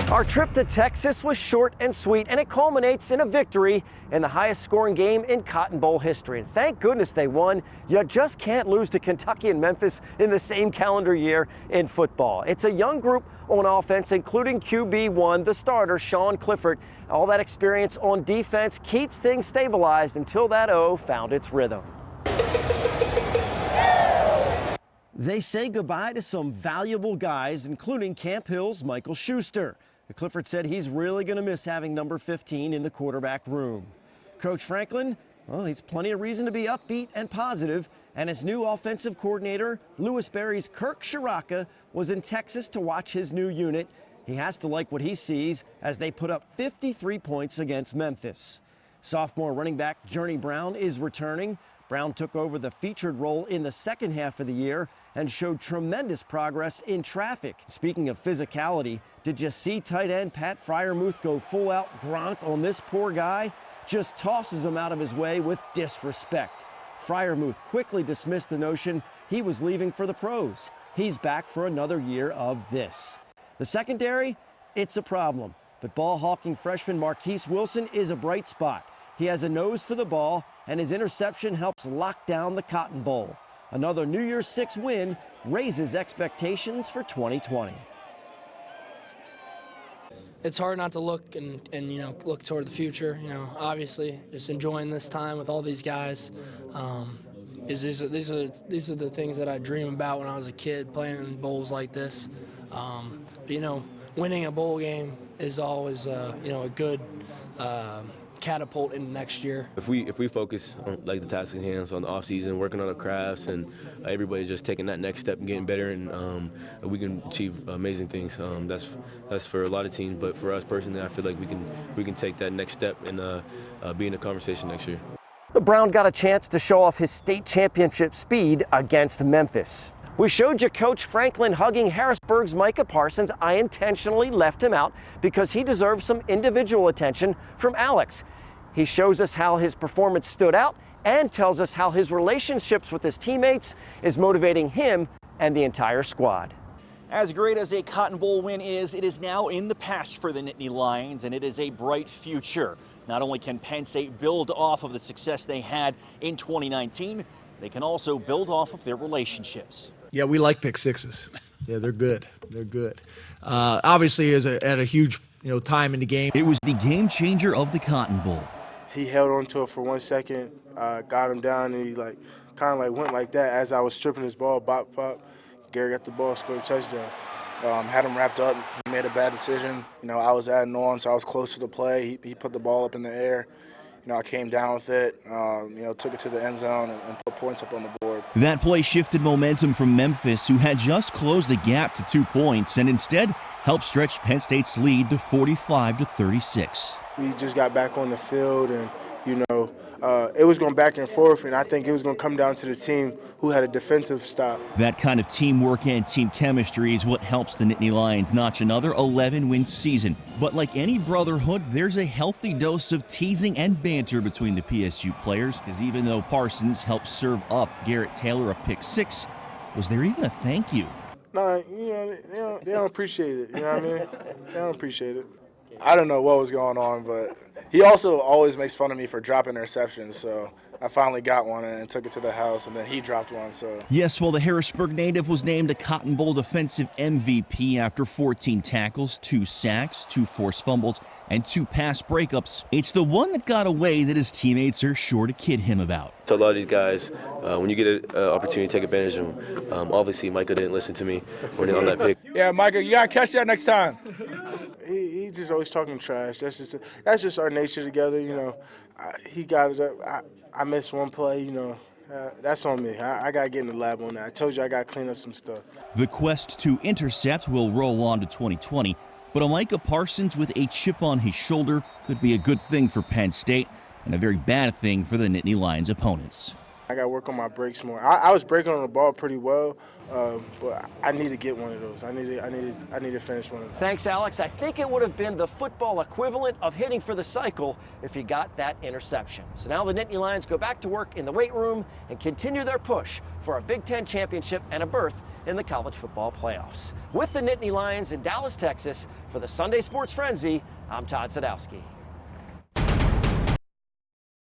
Our trip to Texas was short and sweet, and it culminates in a victory in the highest scoring game in Cotton Bowl history. And thank goodness they won. You just can't lose to Kentucky and Memphis in the same calendar year in football. It's a young group on offense, including QB1, the starter, Sean Clifford. All that experience on defense keeps things stabilized until that O found its rhythm. They say goodbye to some valuable guys, including Camp Hill's Michael Schuster. Clifford said he's really going to miss having number 15 in the quarterback room. Coach Franklin, well, he's plenty of reason to be upbeat and positive, and his new offensive coordinator, Louis Berry's Kirk Shiraka, was in Texas to watch his new unit. He has to like what he sees as they put up 53 points against Memphis. Sophomore running back Journey Brown is returning. Brown took over the featured role in the second half of the year and showed tremendous progress in traffic. Speaking of physicality, did you see tight end Pat Freiermuth go full out Gronk on this poor guy? Just tosses him out of his way with disrespect. Freiermuth quickly dismissed the notion he was leaving for the pros. He's back for another year of this. The secondary, it's a problem, but ball-hawking freshman Marquise Wilson is a bright spot. He has a nose for the ball, and his interception helps lock down the Cotton Bowl. Another New Year's Six win raises expectations for 2020. It's hard not to look and look toward the future. Obviously, just enjoying this time with all these guys. These are the things that I dream about when I was a kid, playing in bowls like this. Winning a bowl game is always a good catapult in next year. If we focus on the task at hand, on the off season, working on our crafts, and everybody just taking that next step and getting better, and we can achieve amazing things. That's for a lot of teams, but for us personally, I feel like we can take that next step and be in the conversation next year. Brown got a chance to show off his state championship speed against Memphis. We showed you Coach Franklin hugging Harrisburg's Micah Parsons. I intentionally left him out because he deserves some individual attention from Alex. He shows us how his performance stood out and tells us how his relationships with his teammates is motivating him and the entire squad. As great as a Cotton Bowl win is, it is now in the past for the Nittany Lions, and it is a bright future. Not only can Penn State build off of the success they had in 2019, they can also build off of their relationships. Yeah, we like pick sixes. Yeah, they're good. They're good. Obviously, at a huge time in the game. It was the game changer of the Cotton Bowl. He held on to it for 1 second, got him down, and he kind of went like that as I was stripping his ball, bop, pop. Gary got the ball, scored a touchdown. Had him wrapped up. He made a bad decision. I was adding on, so I was close to the play. He put the ball up in the air. I came down with it, took it to the end zone and put points up on the board. That play shifted momentum from Memphis, who had just closed the gap to 2 points, and instead helped stretch Penn State's lead to 45-36. We just got back on the field, and it was going back and forth, and I think it was going to come down to the team who had a defensive stop. That kind of teamwork and team chemistry is what helps the Nittany Lions notch another 11-win season. But like any brotherhood, there's a healthy dose of teasing and banter between the PSU players, because even though Parsons helped serve up Garrett Taylor a pick six, was there even a thank you? No, they don't appreciate it, you know what I mean? They don't appreciate it. I don't know what was going on, but he also always makes fun of me for dropping interceptions, so I finally got one and took it to the house, and then he dropped one. So yes, well, the Harrisburg native was named a Cotton Bowl defensive MVP after 14 tackles, 2 sacks, 2 forced fumbles, and 2 pass breakups. It's the one that got away that his teammates are sure to kid him about. So a lot of these guys, when you get an opportunity to take advantage of them, obviously Micah didn't listen to me when on that pick. Yeah, Micah, you gotta catch that next time. He's just always talking trash. That's just our nature together, He got it up. I missed one play, that's on me. I got to get in the lab on that. I told you I got to clean up some stuff. The quest to intercept will roll on to 2020, but a Micah Parsons with a chip on his shoulder could be a good thing for Penn State and a very bad thing for the Nittany Lions opponents. I got to work on my breaks more. I was breaking on the ball pretty well, but I need to get one of those. I need to finish one of them. Thanks, Alex. I think it would have been the football equivalent of hitting for the cycle if he got that interception. So now the Nittany Lions go back to work in the weight room and continue their push for a Big Ten championship and a berth in the college football playoffs. With the Nittany Lions in Dallas, Texas, for the Sunday Sports Frenzy, I'm Todd Sadowski.